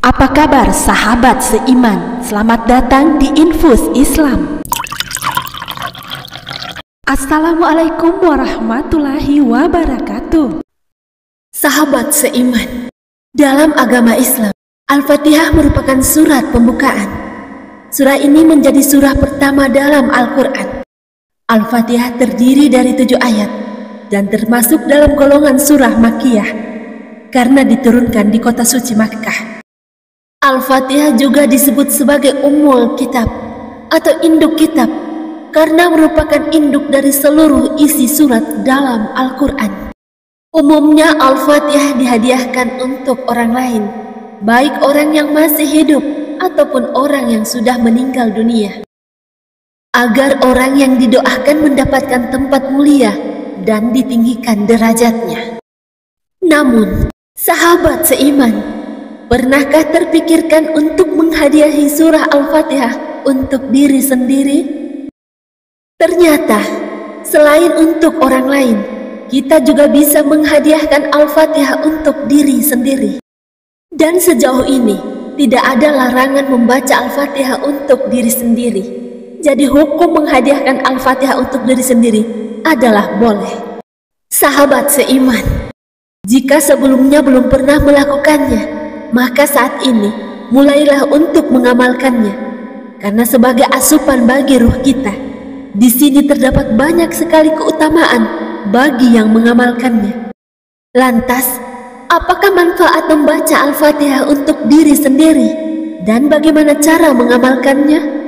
Apa kabar sahabat seiman? Selamat datang di Infus Islam. Assalamualaikum warahmatullahi wabarakatuh. Sahabat seiman, dalam agama Islam, Al-Fatihah merupakan surat pembukaan. Surah ini menjadi surah pertama dalam Al-Quran. Al-Fatihah terdiri dari 7 ayat dan termasuk dalam golongan surah Makkiyah karena diturunkan di kota suci Makkah. Al-Fatihah juga disebut sebagai Ummul Kitab atau induk kitab karena merupakan induk dari seluruh isi surat dalam Al-Quran. Umumnya Al-Fatihah dihadiahkan untuk orang lain, baik orang yang masih hidup ataupun orang yang sudah meninggal dunia, agar orang yang didoakan mendapatkan tempat mulia dan ditinggikan derajatnya. Namun, sahabat seiman, pernahkah terpikirkan untuk menghadiahi surah Al-Fatihah untuk diri sendiri? Ternyata, selain untuk orang lain, kita juga bisa menghadiahkan Al-Fatihah untuk diri sendiri. Dan sejauh ini, tidak ada larangan membaca Al-Fatihah untuk diri sendiri. Jadi hukum menghadiahkan Al-Fatihah untuk diri sendiri adalah boleh. Sahabat seiman, jika sebelumnya belum pernah melakukannya, maka saat ini mulailah untuk mengamalkannya. Karena sebagai asupan bagi ruh kita, di sini terdapat banyak sekali keutamaan bagi yang mengamalkannya. Lantas, apakah manfaat membaca Al-Fatihah untuk diri sendiri dan bagaimana cara mengamalkannya?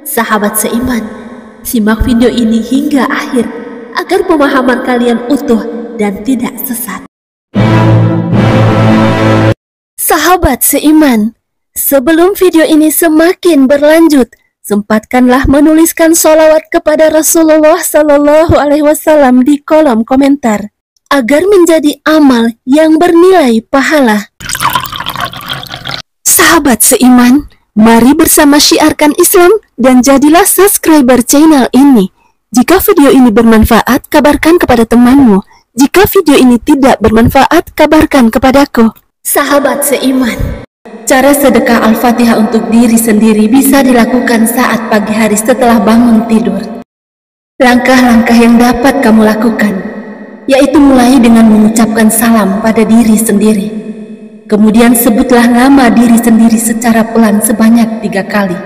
Sahabat seiman, simak video ini hingga akhir agar pemahaman kalian utuh dan tidak sesat. Sahabat seiman, sebelum video ini semakin berlanjut, sempatkanlah menuliskan sholawat kepada Rasulullah Sallallahu Alaihi Wasallam di kolom komentar agar menjadi amal yang bernilai pahala. Sahabat seiman, mari bersama syiarkan Islam dan jadilah subscriber channel ini. Jika video ini bermanfaat, kabarkan kepada temanmu. Jika video ini tidak bermanfaat, kabarkan kepadaku. Sahabat seiman, cara sedekah Al-Fatihah untuk diri sendiri bisa dilakukan saat pagi hari setelah bangun tidur. Langkah-langkah yang dapat kamu lakukan yaitu mulai dengan mengucapkan salam pada diri sendiri. Kemudian sebutlah nama diri sendiri secara pelan sebanyak 3 kali.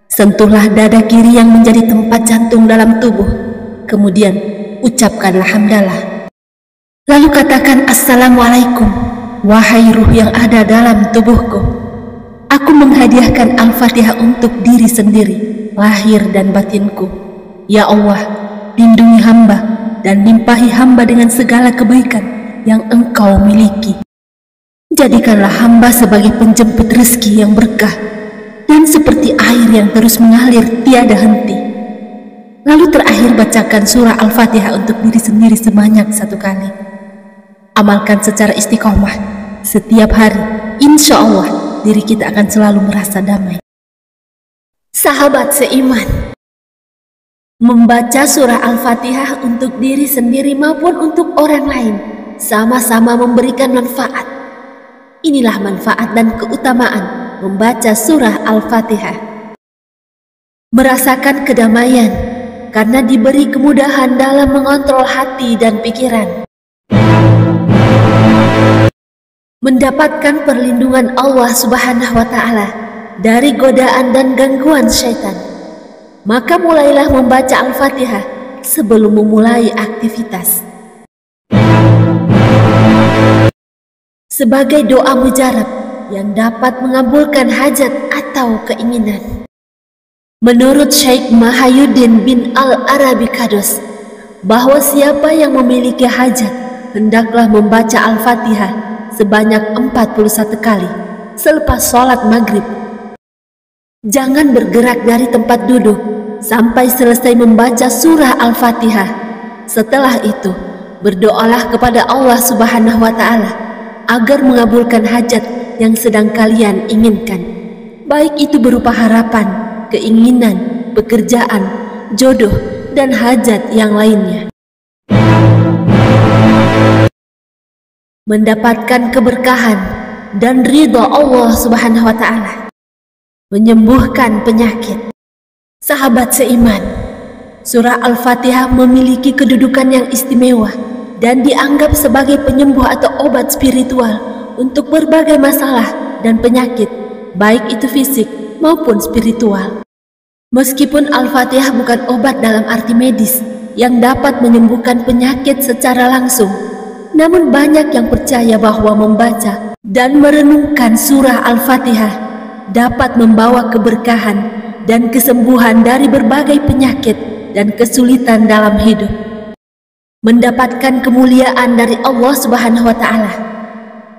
Sentuhlah dada kiri yang menjadi tempat jantung dalam tubuh. Kemudian ucapkanlah hamdalah. Lalu katakan Assalamualaikum, wahai ruh yang ada dalam tubuhku. Aku menghadiahkan Al-Fatihah untuk diri sendiri, lahir dan batinku. Ya Allah, lindungi hamba dan limpahi hamba dengan segala kebaikan yang Engkau miliki. Jadikanlah hamba sebagai penjemput rezeki yang berkah dan seperti air yang terus mengalir tiada henti. Lalu terakhir bacakan surah Al-Fatihah untuk diri sendiri sebanyak 1 kali. Amalkan secara istiqomah setiap hari. Insya Allah diri kita akan selalu merasa damai. Sahabat seiman, membaca surah Al-Fatihah untuk diri sendiri maupun untuk orang lain sama-sama memberikan manfaat. Inilah manfaat dan keutamaan membaca surah Al-Fatihah. Merasakan kedamaian karena diberi kemudahan dalam mengontrol hati dan pikiran. Mendapatkan perlindungan Allah Subhanahu wa Ta'ala dari godaan dan gangguan syaitan. Maka mulailah membaca Al-Fatihah sebelum memulai aktivitas. Sebagai doa mujarab yang dapat mengabulkan hajat atau keinginan. Menurut Syekh Mahayuddin bin Al-Arabi Qados, bahwa siapa yang memiliki hajat hendaklah membaca Al-Fatihah sebanyak 41 kali selepas sholat maghrib. Jangan bergerak dari tempat duduk sampai selesai membaca surah Al-Fatihah. Setelah itu, berdoalah kepada Allah Subhanahu wa Ta'ala agar mengabulkan hajat yang sedang kalian inginkan, baik itu berupa harapan, keinginan, pekerjaan, jodoh, dan hajat yang lainnya. Mendapatkan keberkahan dan ridha Allah Subhanahu wa Ta'ala, menyembuhkan penyakit. Sahabat seiman, surah Al-Fatihah memiliki kedudukan yang istimewa dan dianggap sebagai penyembuh atau obat spiritual untuk berbagai masalah dan penyakit, baik itu fisik maupun spiritual. Meskipun Al-Fatihah bukan obat dalam arti medis yang dapat menyembuhkan penyakit secara langsung, namun banyak yang percaya bahwa membaca dan merenungkan surah Al-Fatihah dapat membawa keberkahan dan kesembuhan dari berbagai penyakit dan kesulitan dalam hidup, mendapatkan kemuliaan dari Allah Subhanahu wa Ta'ala,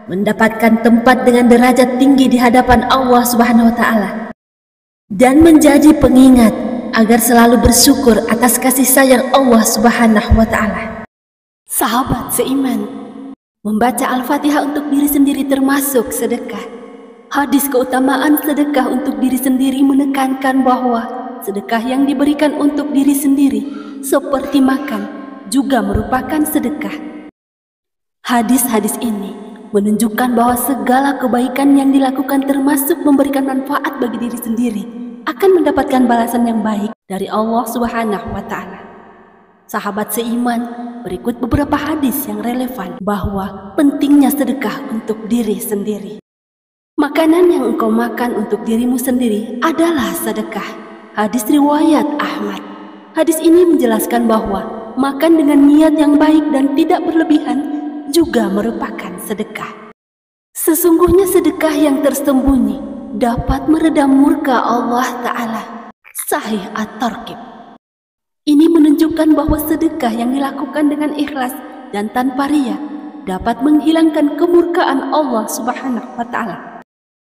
mendapatkan tempat dengan derajat tinggi di hadapan Allah Subhanahu wa Ta'ala, dan menjadi pengingat agar selalu bersyukur atas kasih sayang Allah Subhanahu wa Ta'ala. Sahabat seiman, membaca Al-Fatihah untuk diri sendiri termasuk sedekah. Hadis keutamaan sedekah untuk diri sendiri menekankan bahwa sedekah yang diberikan untuk diri sendiri seperti makan juga merupakan sedekah. Hadis-hadis ini menunjukkan bahwa segala kebaikan yang dilakukan termasuk memberikan manfaat bagi diri sendiri akan mendapatkan balasan yang baik dari Allah Subhanahu wa Ta'ala. Sahabat seiman, berikut beberapa hadis yang relevan bahwa pentingnya sedekah untuk diri sendiri. Makanan yang engkau makan untuk dirimu sendiri adalah sedekah. Hadis riwayat Ahmad. Hadis ini menjelaskan bahwa makan dengan niat yang baik dan tidak berlebihan juga merupakan sedekah. Sesungguhnya sedekah yang tersembunyi dapat meredam murka Allah Ta'ala. Sahih At-Targhib. Ini menunjukkan bahwa sedekah yang dilakukan dengan ikhlas dan tanpa riya dapat menghilangkan kemurkaan Allah Subhanahu wa Ta'ala.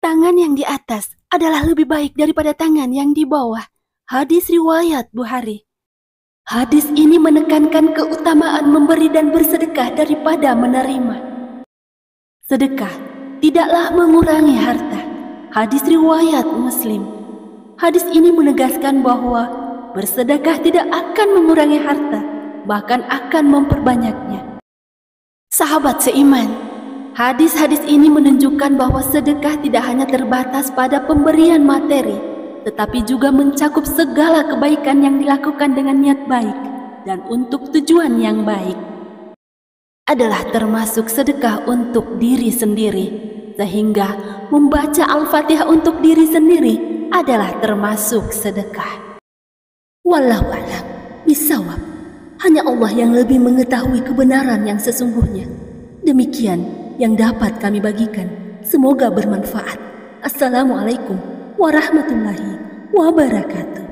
Tangan yang di atas adalah lebih baik daripada tangan yang di bawah. Hadis riwayat Bukhari. Hadis ini menekankan keutamaan memberi dan bersedekah daripada menerima. Sedekah tidaklah mengurangi harta. Hadis riwayat Muslim. Hadis ini menegaskan bahwa bersedekah tidak akan mengurangi harta, bahkan akan memperbanyaknya. Sahabat seiman, hadis-hadis ini menunjukkan bahwa sedekah tidak hanya terbatas pada pemberian materi, tetapi juga mencakup segala kebaikan yang dilakukan dengan niat baik dan untuk tujuan yang baik. Adalah termasuk sedekah untuk diri sendiri, sehingga membaca Al-Fatihah untuk diri sendiri adalah termasuk sedekah. Wallahu a'lam bishawab. Hanya Allah yang lebih mengetahui kebenaran yang sesungguhnya. Demikian yang dapat kami bagikan. Semoga bermanfaat. Assalamualaikum warahmatullahi wabarakatuh.